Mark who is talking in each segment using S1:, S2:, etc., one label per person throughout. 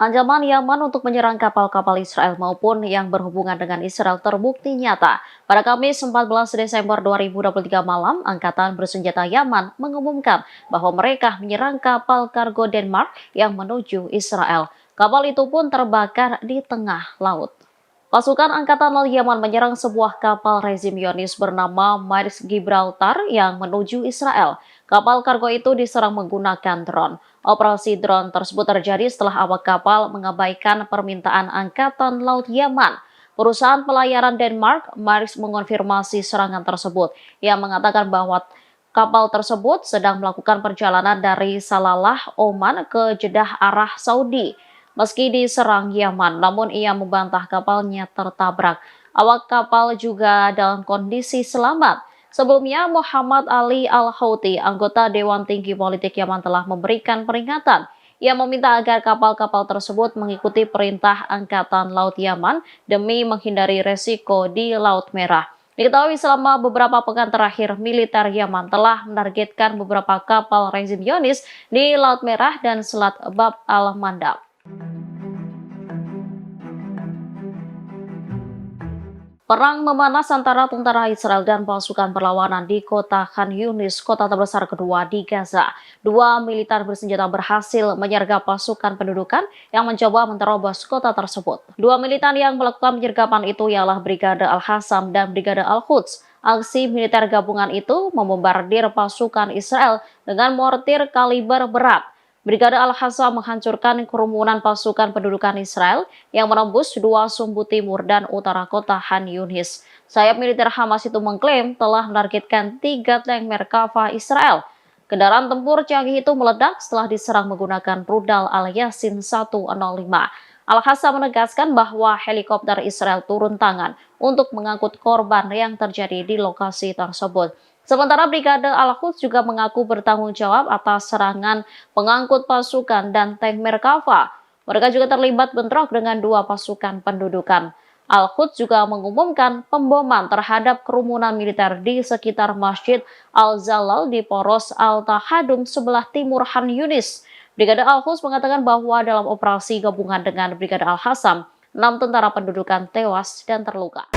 S1: Ancaman Yaman untuk menyerang kapal-kapal Israel maupun yang berhubungan dengan Israel terbukti nyata. Pada Kamis 14 Desember 2023 malam, Angkatan Bersenjata Yaman mengumumkan bahwa mereka menyerang kapal kargo Denmark yang menuju Israel. Kapal itu pun terbakar di tengah laut. Pasukan Angkatan Laut Yaman menyerang sebuah kapal rezim Zionis bernama Maersk Gibraltar yang menuju Israel. Kapal kargo itu diserang menggunakan drone. Operasi drone tersebut terjadi setelah awak kapal mengabaikan permintaan Angkatan Laut Yaman. Perusahaan pelayaran Denmark, Maersk, mengonfirmasi serangan tersebut. Ia mengatakan bahwa kapal tersebut sedang melakukan perjalanan dari Salalah, Oman ke Jeddah arah Saudi. Meski diserang Yaman, namun ia membantah kapalnya tertabrak. Awak kapal juga dalam kondisi selamat. Sebelumnya, Muhammad Ali Al-Houthi, anggota Dewan Tinggi Politik Yaman, telah memberikan peringatan. Ia meminta agar kapal-kapal tersebut mengikuti perintah Angkatan Laut Yaman demi menghindari resiko di Laut Merah. Diketahui selama beberapa pekan terakhir, militer Yaman telah menargetkan beberapa kapal rezim Zionis di Laut Merah dan Selat Bab al-Mandab. Perang memanas antara tentara Israel dan pasukan perlawanan di kota Khan Yunis, kota terbesar kedua di Gaza. Dua militer bersenjata berhasil menyergap pasukan pendudukan yang mencoba menerobos kota tersebut. Dua militan yang melakukan penyergapan itu ialah Brigade Al-Hassam dan Brigade Al-Quds. Aksi militer gabungan itu membombardir pasukan Israel dengan mortir kaliber berat. Brigade Al-Hassam menghancurkan kerumunan pasukan pendudukan Israel yang menembus dua sumbu timur dan utara kota Khan Yunis. Sayap militer Hamas itu mengklaim telah menargetkan 3 tank Merkava Israel. Kendaraan tempur canggih itu meledak setelah diserang menggunakan rudal Al-Yasin 105. Al-Hassam menegaskan bahwa helikopter Israel turun tangan untuk mengangkut korban yang terjadi di lokasi tersebut. Sementara Brigade Al-Quds juga mengaku bertanggung jawab atas serangan pengangkut pasukan dan tank Merkava. Mereka juga terlibat bentrok dengan dua pasukan pendudukan. Al-Quds juga mengumumkan pemboman terhadap kerumunan militer di sekitar Masjid Al-Zalal di Poros Al-Tahadum sebelah timur Khan Yunis. Brigade Al-Quds mengatakan bahwa dalam operasi gabungan dengan Brigade Al-Hassam, 6 tentara pendudukan tewas dan terluka.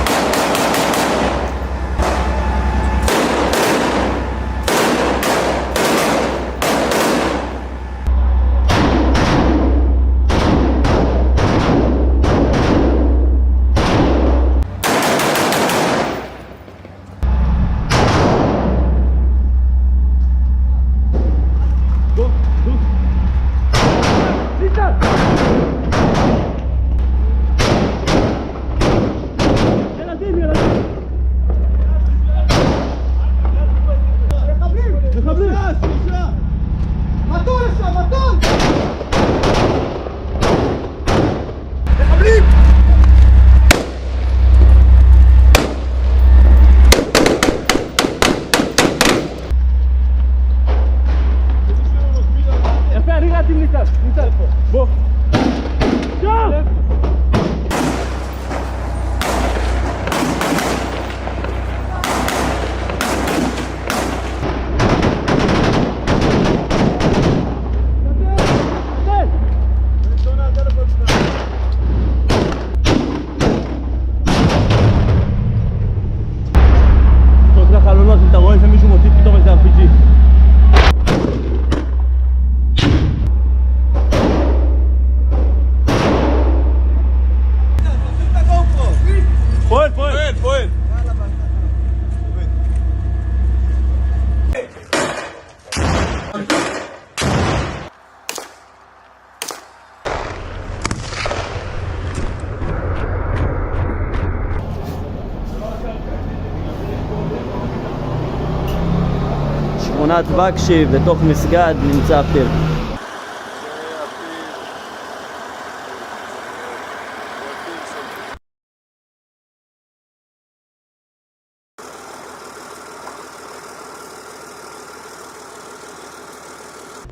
S2: שכונת בקשי בתוך מסגד נמצא פיל.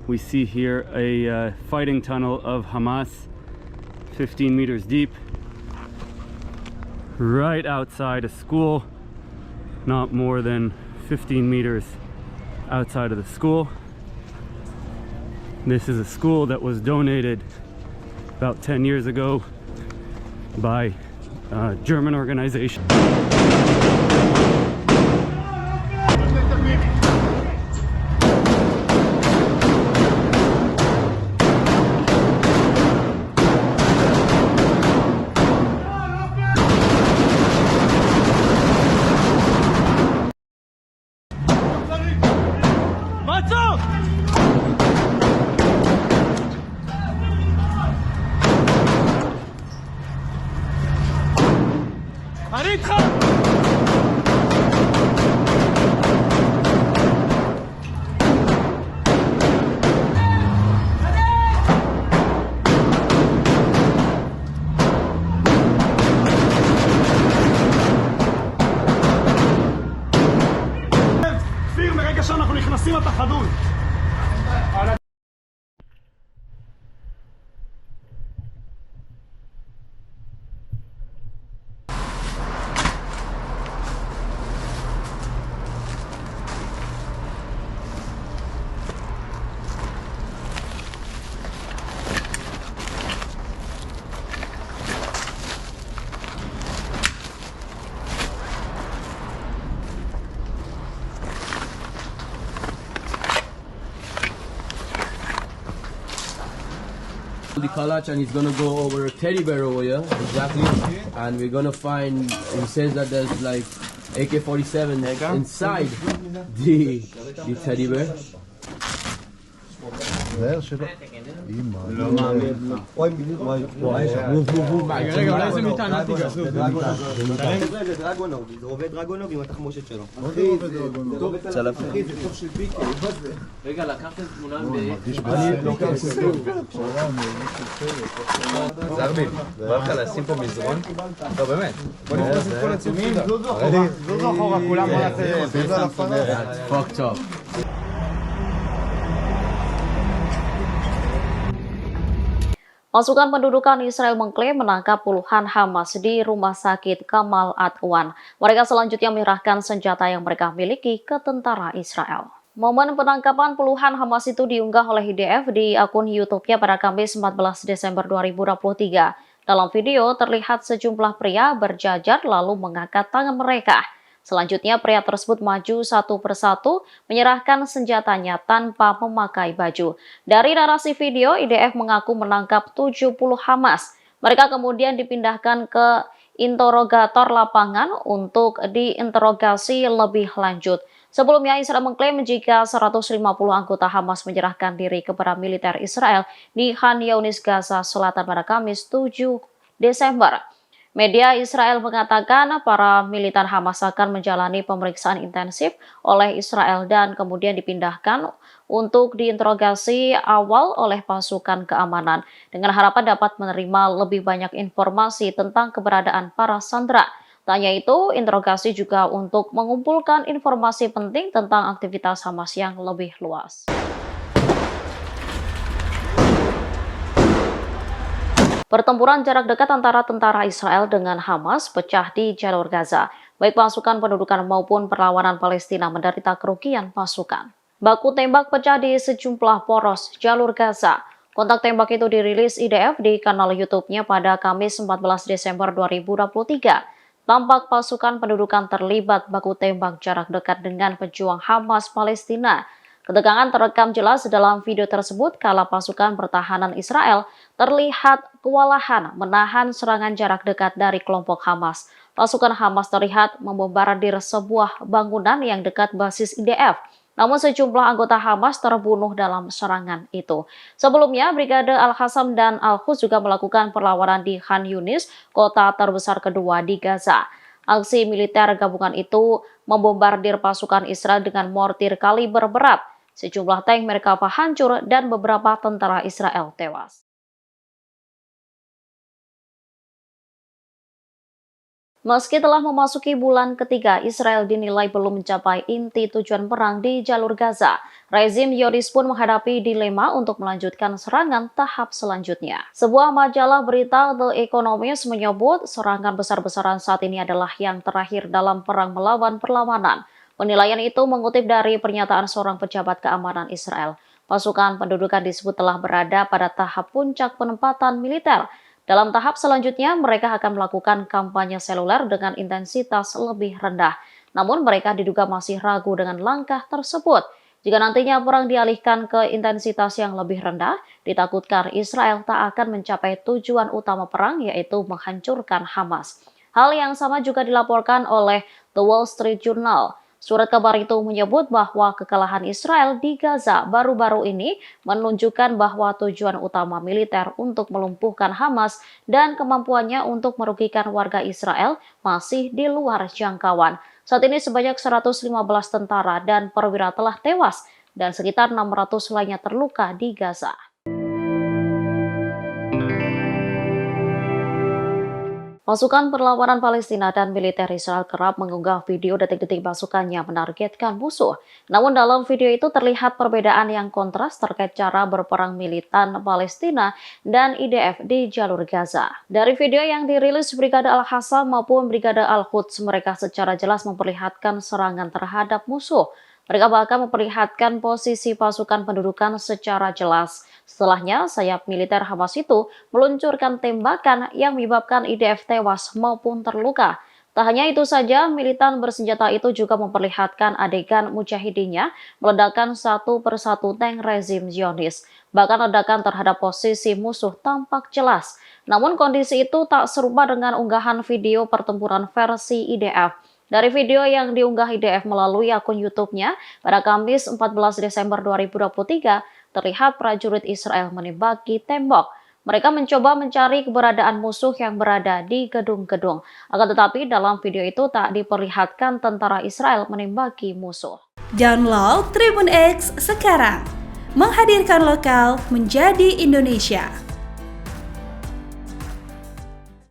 S2: We see here a fighting tunnel of Hamas, 15 meters deep, right outside a school, not more than 15 meters outside of the school. This is a school that was donated about 10 years ago by a German organization.
S3: ברגע שאנחנו נכנסים אתה חדול.
S4: The college and he's gonna go over a teddy bear over here, exactly, and we're gonna find. He says that there's like AK-47 inside the teddy bear. רגע, לקחת תמונה
S5: זרביב, בא לך לשים פה מזרון? לא, באמת. בוא נפרס את כל הצילומים. זוזו אחורה, כולם בוא נעשה
S4: Fucked up.
S1: Pasukan pendudukan Israel mengklaim menangkap puluhan Hamas di rumah sakit Kamal Adwan. Mereka selanjutnya menyerahkan senjata yang mereka miliki ke tentara Israel. Momen penangkapan puluhan Hamas itu diunggah oleh IDF di akun YouTube-nya pada Kamis 14 Desember 2023. Dalam video terlihat sejumlah pria berjajar lalu mengangkat tangan mereka. Selanjutnya pria tersebut maju satu persatu menyerahkan senjatanya tanpa memakai baju. Dari narasi video, IDF mengaku menangkap 70 Hamas. Mereka kemudian dipindahkan ke interrogator lapangan untuk diinterogasi lebih lanjut. Sebelumnya Israel mengklaim jika 150 anggota Hamas menyerahkan diri kepada militer Israel di Khan Younis, Gaza Selatan pada Kamis 7 Desember. Media Israel mengatakan para militan Hamas akan menjalani pemeriksaan intensif oleh Israel dan kemudian dipindahkan untuk diinterogasi awal oleh pasukan keamanan dengan harapan dapat menerima lebih banyak informasi tentang keberadaan para sandera. Tak hanya itu, interogasi juga untuk mengumpulkan informasi penting tentang aktivitas Hamas yang lebih luas. Pertempuran jarak dekat antara tentara Israel dengan Hamas pecah di jalur Gaza. Baik pasukan pendudukan maupun perlawanan Palestina menderita kerugian pasukan. Baku tembak pecah di sejumlah poros jalur Gaza. Kontak tembak itu dirilis IDF di kanal YouTube-nya pada Kamis 14 Desember 2023. Tampak pasukan pendudukan terlibat baku tembak jarak dekat dengan pejuang Hamas Palestina. Ketegangan terekam jelas dalam video tersebut kala pasukan pertahanan Israel terlihat kewalahan menahan serangan jarak dekat dari kelompok Hamas. Pasukan Hamas terlihat membombardir sebuah bangunan yang dekat basis IDF. Namun sejumlah anggota Hamas terbunuh dalam serangan itu. Sebelumnya, Brigade Al-Qassam dan Al-Quds juga melakukan perlawanan di Khan Younis, kota terbesar kedua di Gaza. Aksi militer gabungan itu membombardir pasukan Israel dengan mortir kaliber berat. Sejumlah tank mereka hancur dan beberapa tentara Israel tewas. Meski telah memasuki bulan ketiga, Israel dinilai belum mencapai inti tujuan perang di jalur Gaza. Rezim Zionis pun menghadapi dilema untuk melanjutkan serangan tahap selanjutnya. Sebuah majalah berita The Economist menyebut serangan besar-besaran saat ini adalah yang terakhir dalam perang melawan perlawanan. Penilaian itu mengutip dari pernyataan seorang pejabat keamanan Israel. Pasukan pendudukan disebut telah berada pada tahap puncak penempatan militer. Dalam tahap selanjutnya, mereka akan melakukan kampanye seluler dengan intensitas lebih rendah. Namun mereka diduga masih ragu dengan langkah tersebut. Jika nantinya perang dialihkan ke intensitas yang lebih rendah, ditakutkan Israel tak akan mencapai tujuan utama perang, yaitu menghancurkan Hamas. Hal yang sama juga dilaporkan oleh The Wall Street Journal. Surat kabar itu menyebut bahwa kekalahan Israel di Gaza baru-baru ini menunjukkan bahwa tujuan utama militer untuk melumpuhkan Hamas dan kemampuannya untuk merugikan warga Israel masih di luar jangkauan. Saat ini sebanyak 115 tentara dan perwira telah tewas dan sekitar 600 lainnya terluka di Gaza. Pasukan perlawanan Palestina dan militer Israel kerap mengunggah video detik-detik pasukannya menargetkan musuh. Namun dalam video itu terlihat perbedaan yang kontras terkait cara berperang militan Palestina dan IDF di jalur Gaza. Dari video yang dirilis Brigade Al-Hassam maupun Brigade Al-Quds, mereka secara jelas memperlihatkan serangan terhadap musuh. Mereka bahkan memperlihatkan posisi pasukan pendudukan secara jelas. Setelahnya, sayap militer Hamas itu meluncurkan tembakan yang menyebabkan IDF tewas maupun terluka. Tak hanya itu saja, militan bersenjata itu juga memperlihatkan adegan mujahidinnya meledakkan satu persatu tank rezim Zionis. Bahkan ledakan terhadap posisi musuh tampak jelas. Namun kondisi itu tak serupa dengan unggahan video pertempuran versi IDF. Dari video yang diunggah IDF melalui akun YouTube-nya pada Kamis 14 Desember 2023, terlihat prajurit Israel menembaki tembok. Mereka mencoba mencari keberadaan musuh yang berada di gedung-gedung. Akan tetapi dalam video itu tak diperlihatkan tentara Israel menembaki musuh.
S6: Download Tribun X sekarang, menghadirkan lokal menjadi Indonesia.